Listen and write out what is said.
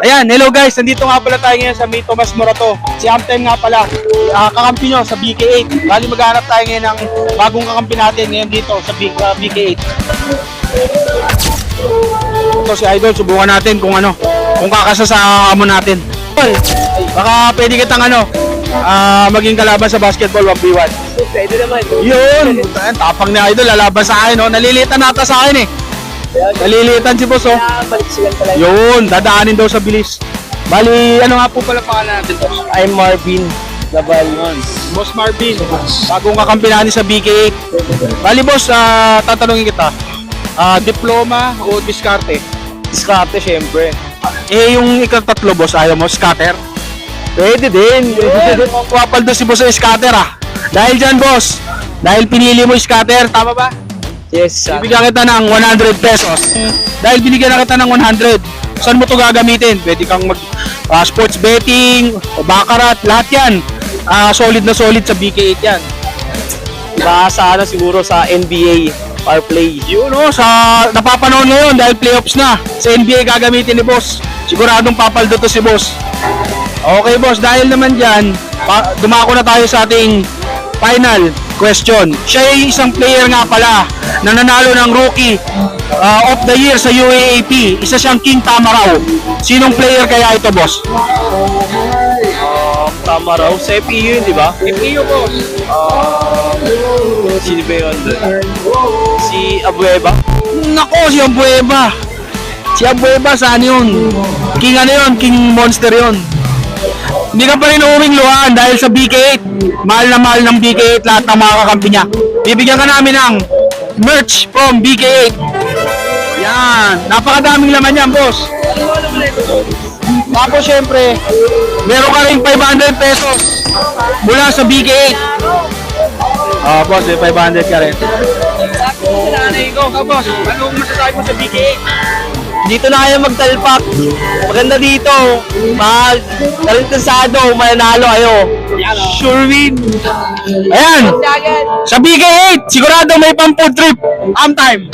Ayan, hello guys, nandito nga pala tayo ngayon sa May Tomas Morato. Si Amtime nga pala, kakampi nyo sa BK8. Bali maghanap tayo ngayon ng bagong kakampi natin ngayon dito sa BK8. Ito si Idol, subukan natin kung kakasa sa amo natin. Baka pwede kitang maging kalaban sa basketball 1v1. Pwede naman. Yun, tapang ni Idol, lalaban sa akin, nalilitan nata sa akin eh. Nalilitan si boss, Balik silang pala. Yun, dadaanin daw sa bilis. Bali, ano nga po pala pangalan natin, boss? I'm Marvin Labal. Boss Marvin, bagong kakampi natin sa BK8. Bali, boss, tatanungin kita. Diploma o diskarte? Diskarte, syempre. Yung ikatatlo, boss, ayaw mo, scatter? Pwede din. Wapal doon si boss sa scatter, Dahil dyan, boss, dahil pinili mo scatter, tama ba? Yes, Bibigyan kita ng 100 pesos. Dahil binigyan na kita ng 100, saan mo to gagamitin? Pwede kang mag sports betting, o baccarat, lahat yan. Solid na solid sa BK8 yan. Baka sa siguro sa NBA, power play. Yun sa napapanood ngayon dahil playoffs na. Sa NBA gagamitin ni boss. Siguradong papaldo to si boss. Okay boss, dahil naman dyan, dumako na tayo sa ating final question. Siya ay isang player nga pala na nanalo ng Rookie of the Year sa UAAP. Isa siyang King Tamaraw. Sinong player kaya ito, boss? Tama raw. Sa FEU yun, di ba? FEU, boss. Sino ba yun? Si Abueva? Nako, si Abueva. Si Abueva, saan yun? King King Monster yun. Hindi ka pa rin uuwing luhaan dahil sa BK8. Mahal na mahal ng BK8 lahat ng mga kakampi niya. Bibigyan ka namin ng merch from BK8. Yan. Napakadaming laman yan, boss. Tapos syempre, meron ka rin 500 pesos mula sa BK8. Boss, may 500 ka rin. Sakto sa nanay ko. Boss, anong masasabi mo sa BK8? Dito na kayo magtalpak. Maganda dito. Talentasado, mananalo kayo. Sure win. Ayan! Sa BK8, sigurado may pang food trip. Time!